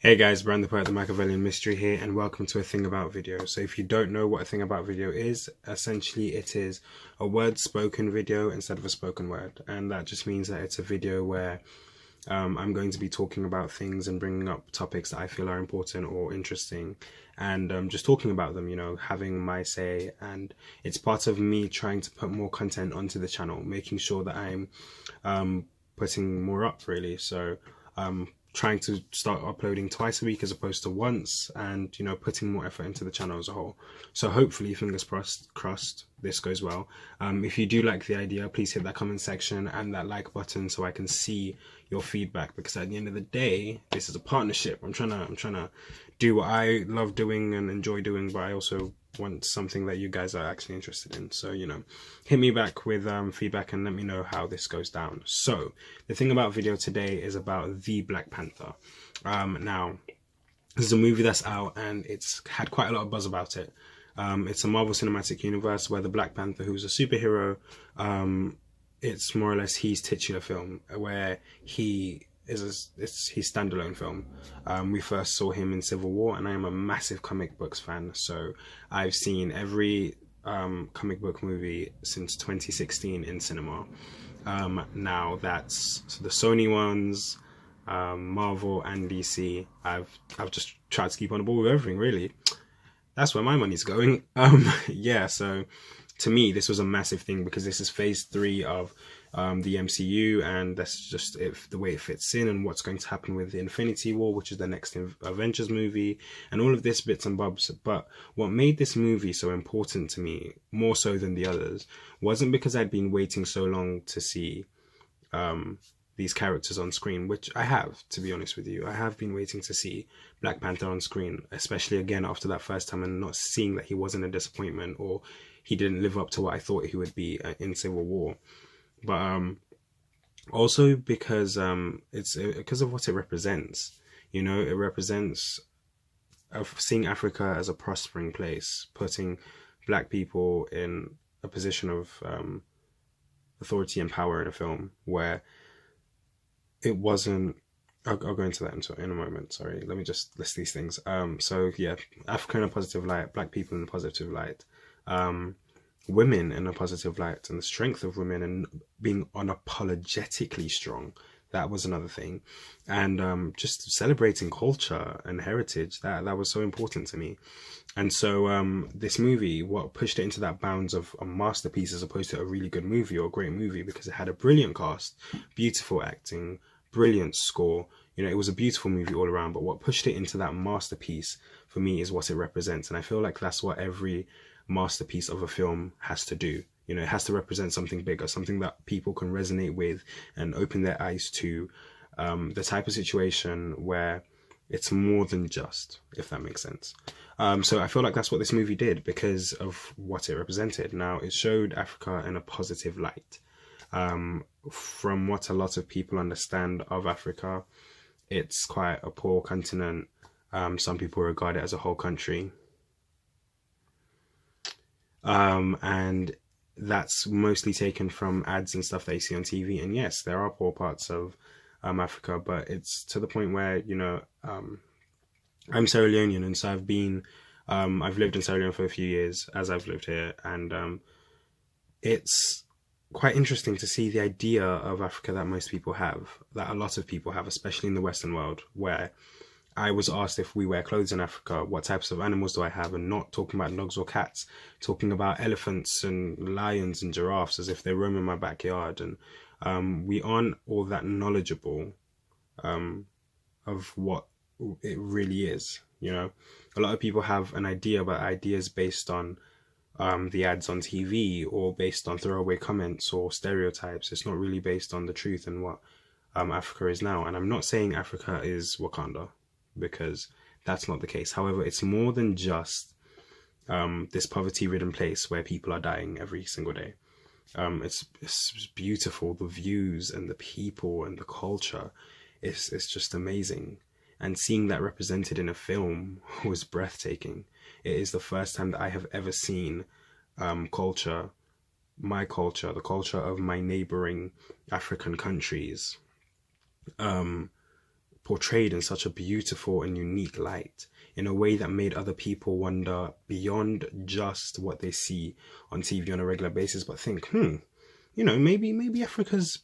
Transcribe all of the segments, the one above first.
Hey guys, BranThePoet, the Makavelian Mystery here, and welcome to a Thing About video. So if you don't know what a Thing About video is, essentially it is a word spoken video instead of a spoken word. And that just means that it's a video where I'm going to be talking about things and bringing up topics that I feel are important or interesting, and just talking about them, having my say. And it's part of me trying to put more content onto the channel, making sure that I'm putting more up, really. So trying to start uploading twice a week as opposed to once, and putting more effort into the channel as a whole. So hopefully, fingers crossed, this goes well. If you do like the idea, please hit that comment section and that like button so I can see your feedback, because at the end of the day, this is a partnership. I'm trying to do what I love doing and enjoy doing, but I also want something that you guys are actually interested in. So hit me back with feedback and let me know how this goes down. So the thing about video today is about the Black Panther. Now this is a movie that's out and it's had quite a lot of buzz about it. It's a Marvel Cinematic Universe where the Black Panther, who's a superhero, it's more or less his titular film, where it's his standalone film. We first saw him in Civil War, and I am a massive comic books fan, so I've seen every comic book movie since 2016 in cinema. Now that's the Sony ones, Marvel and DC. I've just tried to keep on the ball with everything, really. That's where my money's going. Yeah, so to me, this was a massive thing because this is phase 3 of the MCU, and that's just the way it fits in and what's going to happen with Infinity War, which is the next Avengers movie, and all of this bits and bobs. But what made this movie so important to me, more so than the others, wasn't because I'd been waiting so long to see these characters on screen, which I have, to be honest with you. I have been waiting to see Black Panther on screen, especially again after that first time, and not seeing that he wasn't a disappointment or he didn't live up to what I thought he would be in Civil War. But also because it's because of what it represents. It represents seeing Africa as a prospering place, putting black people in a position of authority and power in a film where it wasn't. I'll go into that in a moment. Sorry, let me just list these things. So yeah, Africa in a positive light, black people in a positive light, women in a positive light, and the strength of women and being unapologetically strong. That was another thing, and just celebrating culture and heritage. That was so important to me. And so this movie, what pushed it into that bounds of a masterpiece as opposed to a really good movie or a great movie, because it had a brilliant cast, beautiful acting, brilliant score. It was a beautiful movie all around. But what pushed it into that masterpiece for me is what it represents, and I feel like that's what every masterpiece of a film has to do. It has to represent something bigger, something that people can resonate with and open their eyes to, the type of situation where it's more than just, if that makes sense. So I feel like that's what this movie did because of what it represented. Now, it showed Africa in a positive light. From what a lot of people understand of Africa, it's quite a poor continent. Some people regard it as a whole country. And that's mostly taken from ads and stuff that you see on TV. And yes, there are poor parts of Africa, but it's to the point where, I'm Sierra Leonean, and so I've lived in Sierra Leone for a few years as I've lived here, and it's quite interesting to see the idea of Africa that most people have, that a lot of people have, especially in the Western world, where I was asked if we wear clothes in Africa, what types of animals do I have, and not talking about dogs or cats, talking about elephants and lions and giraffes as if they roam in my backyard. And we aren't all that knowledgeable of what it really is. A lot of people have an idea, but ideas based on the ads on TV or based on throwaway comments or stereotypes. It's not really based on the truth and what Africa is now. And I'm not saying Africa is Wakanda, because that's not the case. However, it's more than just this poverty-ridden place where people are dying every single day. It's beautiful. The views and the people and the culture, it's just amazing. And seeing that represented in a film was breathtaking. It is the first time that I have ever seen culture, my culture, the culture of my neighboring African countries, portrayed in such a beautiful and unique light, in a way that made other people wonder beyond just what they see on TV on a regular basis, but think, maybe Africa's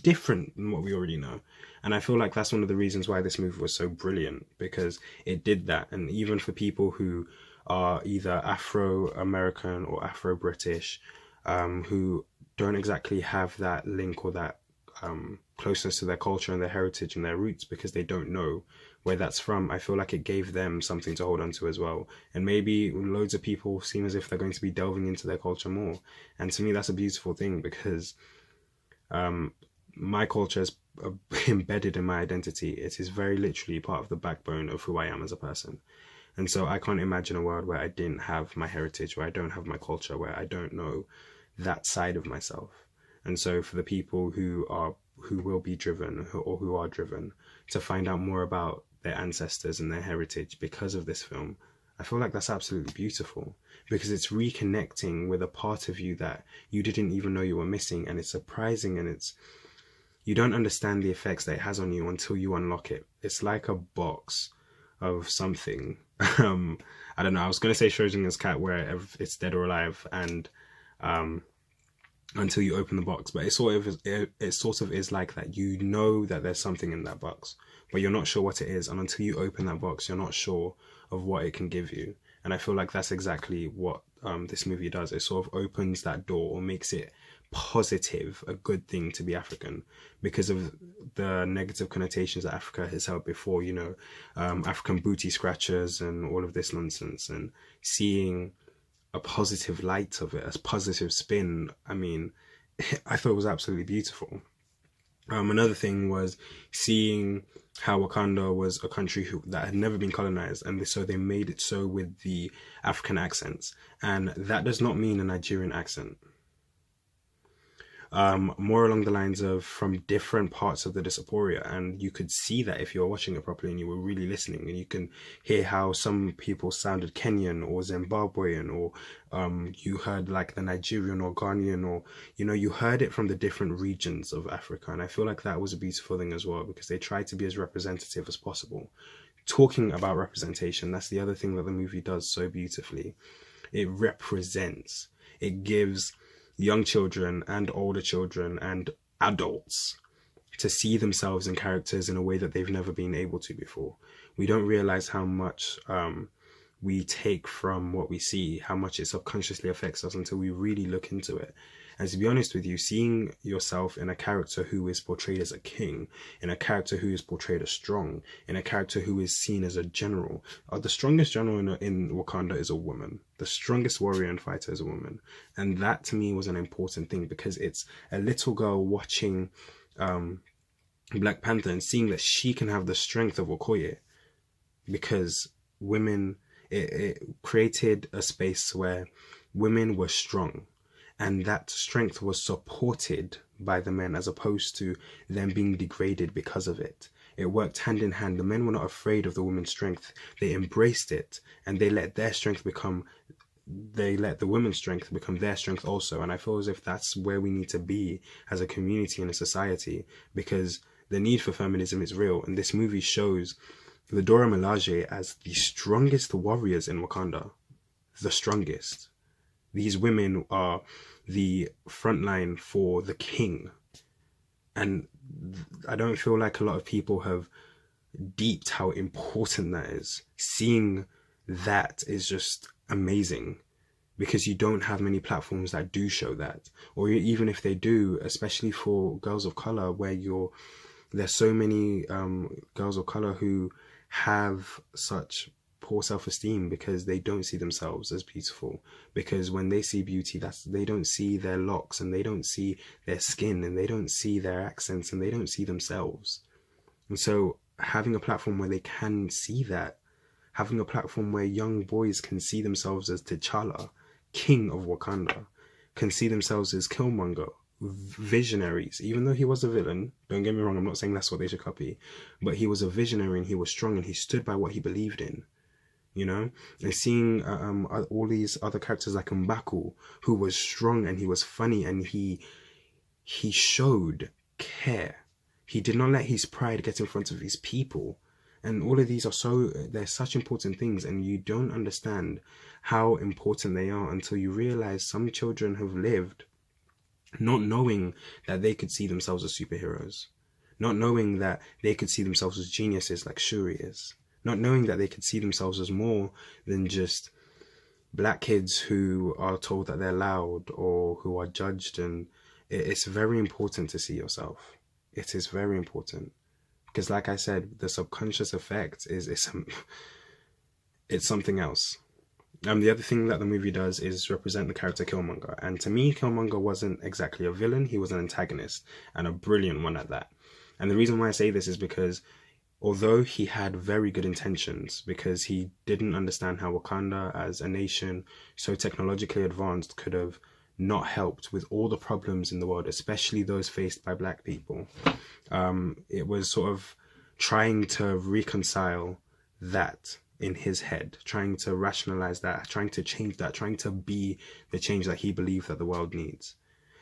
different than what we already know. And I feel like that's one of the reasons why this movie was so brilliant, because it did that. And even for people who are either Afro-American or Afro-British, who don't exactly have that link or that closeness to their culture and their heritage and their roots, because they don't know where that's from, I feel like it gave them something to hold on to as well. And maybe loads of people seem as if they're going to be delving into their culture more. And to me, that's a beautiful thing, because my culture is embedded in my identity. It is very literally part of the backbone of who I am as a person. And so I can't imagine a world where I didn't have my heritage, where I don't have my culture, where I don't know that side of myself. And so for the people who will be driven, or who are driven to find out more about their ancestors and their heritage because of this film, I feel like that's absolutely beautiful, because it's reconnecting with a part of you that you didn't even know you were missing. And it's surprising, and you don't understand the effects that it has on you until you unlock it. It's like a box of something. I don't know, I was going to say Schrodinger's cat, where it's dead or alive, and until you open the box, but it sort of is like that. You know that there's something in that box, but you're not sure what it is, and until you open that box, you're not sure of what it can give you. And I feel like that's exactly what this movie does. It sort of opens that door, or makes it positive, a good thing to be African, because of the negative connotations that Africa has held before, African booty scratchers and all of this nonsense, and seeing a positive light of it, a positive spin. I mean, I thought it was absolutely beautiful. Another thing was seeing how Wakanda was a country that had never been colonized, and so they made it so with the African accents, and that does not mean a Nigerian accent. More along the lines of from different parts of the diaspora, and you could see that if you were watching it properly and you were really listening, and you can hear how some people sounded Kenyan or Zimbabwean, or you heard like the Nigerian or Ghanaian, or you heard it from the different regions of Africa. And I feel like that was a beautiful thing as well, because they tried to be as representative as possible. Talking about representation, that's the other thing that the movie does so beautifully. It represents, it gives young children and older children and adults to see themselves in characters in a way that they've never been able to before. We don't realize how much we take from what we see, how much it subconsciously affects us, until we really look into it. And to be honest with you, seeing yourself in a character who is portrayed as a king, in a character who is portrayed as strong, in a character who is seen as a general. The strongest general in Wakanda is a woman. The strongest warrior and fighter is a woman. And that to me was an important thing, because it's a little girl watching Black Panther and seeing that she can have the strength of Okoye, because women, it created a space where women were strong. And that strength was supported by the men, as opposed to them being degraded because of it. It worked hand in hand. The men were not afraid of the women's strength. They embraced it, and they let the women's strength become their strength also. And I feel as if that's where we need to be as a community and a society, because the need for feminism is real. And this movie shows the Dora Milaje as the strongest warriors in Wakanda. The strongest. These women are the front line for the king. And I don't feel like a lot of people have deeped how important that is. Seeing that is just amazing, because you don't have many platforms that do show that. Or even if they do, especially for girls of color, where there's so many girls of color who have such poor self-esteem because they don't see themselves as beautiful. Because when they see beauty, they don't see their locks, and they don't see their skin, and they don't see their accents, and they don't see themselves. And so having a platform where they can see that, having a platform where young boys can see themselves as T'Challa, king of Wakanda, can see themselves as Killmonger, visionaries. Even though he was a villain, don't get me wrong, I'm not saying that's what they should copy, but he was a visionary, and he was strong, and he stood by what he believed in. And seeing all these other characters like M'Baku, who was strong, and he was funny, and he showed care. He did not let his pride get in front of his people. And all of these are they're such important things, and you don't understand how important they are until you realize some children have lived not knowing that they could see themselves as superheroes, not knowing that they could see themselves as geniuses like Shuri is, not knowing that they could see themselves as more than just black kids who are told that they're loud or who are judged. And it's very important to see yourself. It is very important, because like I said, the subconscious effect it's something else. The other thing that the movie does is represent the character Killmonger, and to me, Killmonger wasn't exactly a villain. He was an antagonist, and a brilliant one at that. And the reason why I say this is because although he had very good intentions, because he didn't understand how Wakanda as a nation so technologically advanced could have not helped with all the problems in the world, especially those faced by black people. It was sort of trying to reconcile that in his head, trying to rationalize that, trying to change that, trying to be the change that he believed that the world needs.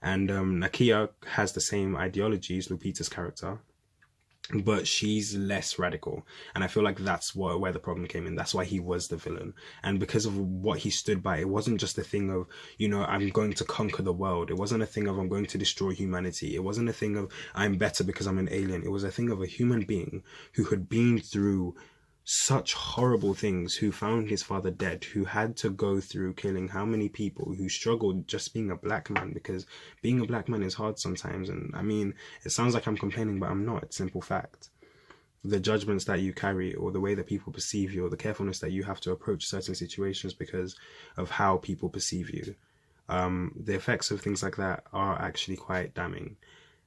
And Nakia has the same ideologies, Lupita's character, but she's less radical. And I feel like that's where the problem came in. That's why he was the villain. And because of what he stood by, it wasn't just a thing of, I'm going to conquer the world. It wasn't a thing of I'm going to destroy humanity. It wasn't a thing of I'm better because I'm an alien. It was a thing of a human being who had been through such horrible things, who found his father dead, who had to go through killing how many people, who struggled just being a black man, because being a black man is hard sometimes. And I mean, it sounds like I'm complaining, but I'm not. It's simple fact. The judgments that you carry, or the way that people perceive you, or the carefulness that you have to approach certain situations because of how people perceive you, the effects of things like that are actually quite damning.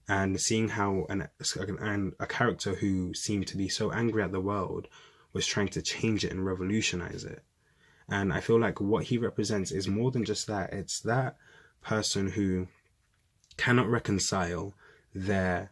And seeing how a character who seemed to be so angry at the world was trying to change it and revolutionize it. And I feel like what he represents is more than just that. It's that person who cannot reconcile their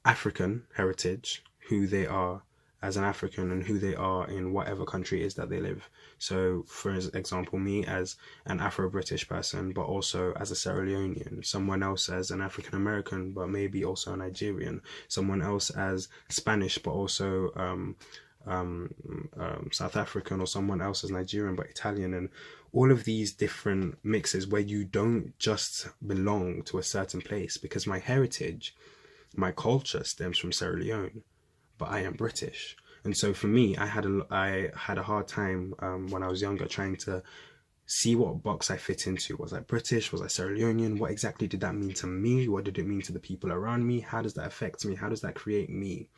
African heritage, who they are as an African and who they are in whatever country it is that they live. So for example, me as an Afro-British person, but also as a Sierra Leonean, someone else as an African American, but maybe also a Nigerian, someone else as Spanish, but also South African, or someone else as Nigerian but Italian, and all of these different mixes where you don't just belong to a certain place. Because my heritage, my culture stems from Sierra Leone, but I am British. And so for me, I had a hard time when I was younger trying to see what box I fit into. Was I British? Was I Sierra Leonean? What exactly did that mean to me? What did it mean to the people around me? How does that affect me? How does that create me?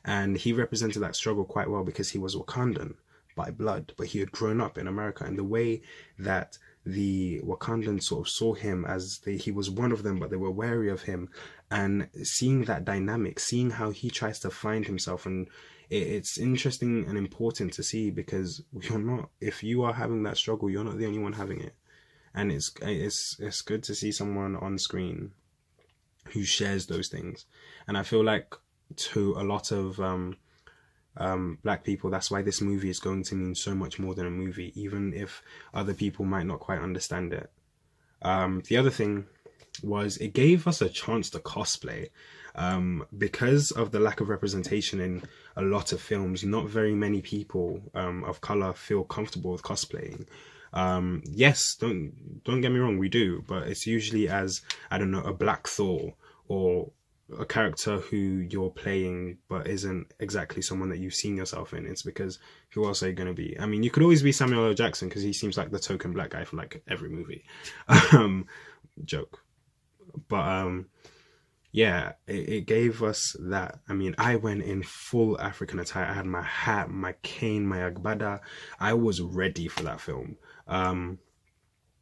And he represented that struggle quite well, because he was Wakandan by blood, but he had grown up in America. And the way that the Wakandans sort of saw him as he was one of them, but they were wary of him, and seeing that dynamic, seeing how he tries to find himself. And it's interesting and important to see, because if you are having that struggle, you're not the only one having it. And it's good to see someone on screen who shares those things. And I feel like to a lot of black people, that's why this movie is going to mean so much more than a movie, even if other people might not quite understand it. The other thing was, it gave us a chance to cosplay. Because of the lack of representation in a lot of films, not very many people of color feel comfortable with cosplaying. Yes, don't get me wrong, we do, but it's usually as, I don't know, a Black Thor, or a character who you're playing but isn't exactly someone that you've seen yourself in. It's because who else are you going to be? I mean, you could always be Samuel L. Jackson, because he seems like the token black guy for like every movie. Joke. But yeah, it gave us that. I mean, I went in full African attire. I had my hat, my cane, my agbada. I was ready for that film.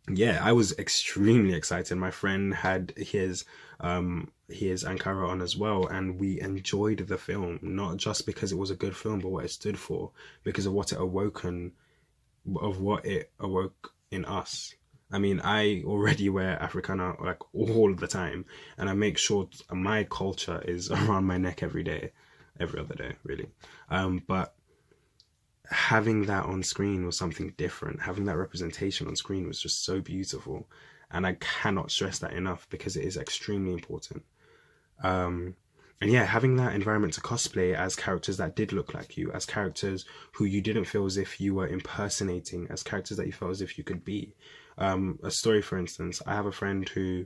Yeah, I was extremely excited. My friend had his Ankara on as well, and we enjoyed the film, not just because it was a good film, but what it stood for, because of what it awoke in us. I mean, I already wear Africana like all the time, and I make sure my culture is around my neck every other day, really. But having that on screen was something different. Having that representation on screen was just so beautiful, and I cannot stress that enough, because it is extremely important. And yeah, having that environment to cosplay as characters that did look like you, as characters who you didn't feel as if you were impersonating, as characters that you felt as if you could be. A story, for instance, I have a friend who,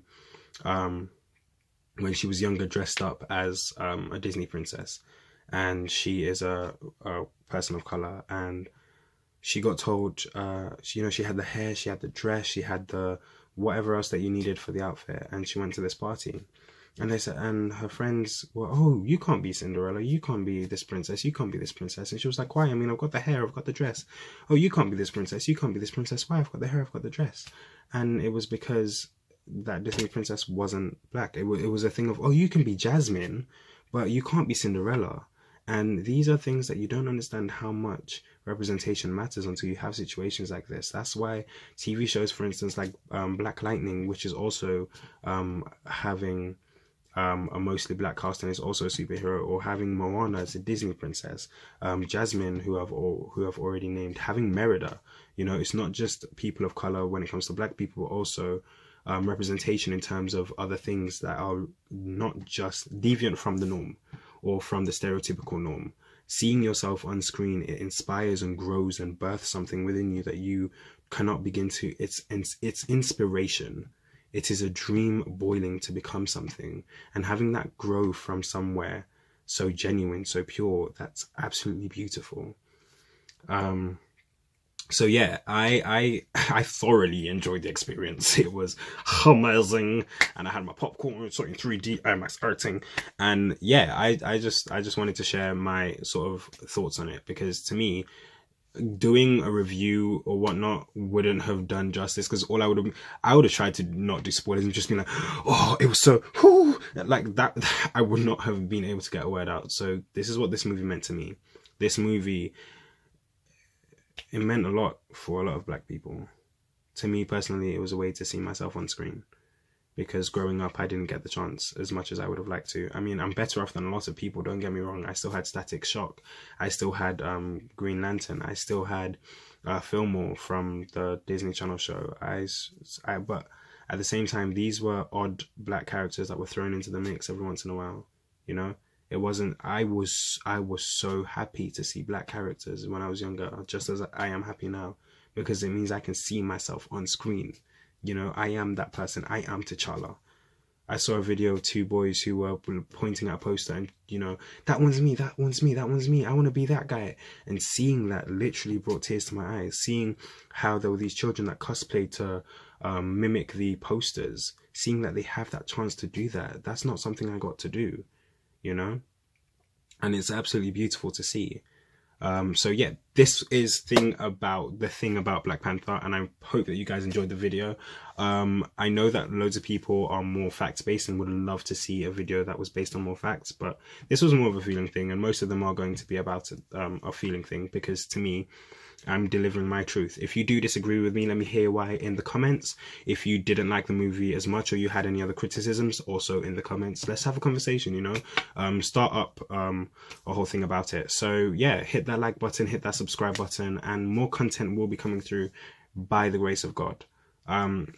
when she was younger, dressed up as a Disney princess, and she is a person of color, and she got told, you know, she had the hair, she had the dress, she had the whatever else that you needed for the outfit, and she went to this party. And they said, and her friends were, oh, you can't be Cinderella, you can't be this princess, you can't be this princess. And she was like, why? I mean, I've got the hair, I've got the dress. Oh, you can't be this princess, you can't be this princess. Why? I've got the hair, I've got the dress. And it was because that Disney princess wasn't black. It was a thing of, oh, you can be Jasmine, but you can't be Cinderella. And these are things that you don't understand how much representation matters until you have situations like this. That's why TV shows, for instance, like Black Lightning, which is also having a mostly black cast and is also a superhero, or having Moana as a Disney princess, Jasmine, who I've already named, having Merida. You know, it's not just people of color when it comes to black people, but also representation in terms of other things that are not just deviant from the norm or from the stereotypical norm. Seeing yourself on screen, it inspires and grows and births something within you that you cannot begin to. It's inspiration. It is a dream boiling to become something, and having that grow from somewhere so genuine, so pure, that's absolutely beautiful. So yeah, I thoroughly enjoyed the experience. It was amazing, and I had my popcorn, so in 3D IMAX arting, and yeah, I just wanted to share my sort of thoughts on it, because to me, doing a review or whatnot wouldn't have done justice, because I would have tried to not do spoilers and just be like, oh, it was so whoo, like that. I would not have been able to get a word out. So this is what this movie meant to me. This movie, it meant a lot for a lot of black people. To me personally, it was a way to see myself on screen, because growing up I didn't get the chance as much as I would have liked to. I mean, I'm better off than a lot of people, don't get me wrong. I still had Static Shock, I still had Green Lantern, I still had Fillmore from the Disney Channel show. But at the same time, these were odd black characters that were thrown into the mix every once in a while, you know. It wasn't, I was so happy to see black characters when I was younger, just as I am happy now, because it means I can see myself on screen. You know, I am that person. I am T'Challa. I saw a video of two boys who were pointing at a poster and, you know, that one's me, that one's me, that one's me. I want to be that guy. And seeing that literally brought tears to my eyes. Seeing how there were these children that cosplayed to mimic the posters. Seeing that they have that chance to do that. That's not something I got to do, you know? And it's absolutely beautiful to see. So yeah, this is the thing about Black Panther, and I hope that you guys enjoyed the video. I know that loads of people are more facts-based and would love to see a video that was based on more facts, but this was more of a feeling thing, and most of them are going to be about a feeling thing, because to me, I'm delivering my truth. If you do disagree with me, let me hear why in the comments. If you didn't like the movie as much, or you had any other criticisms, also in the comments. Let's have a conversation, you know. Start up a whole thing about it. So yeah, hit that like button, hit that subscribe button, and more content will be coming through by the grace of God.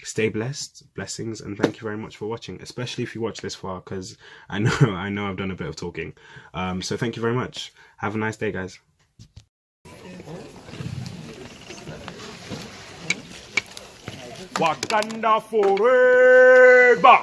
Stay blessed, blessings, and thank you very much for watching, especially if you watch this far, because I know I've done a bit of talking. So thank you very much. Have a nice day, guys. Wakanda forever!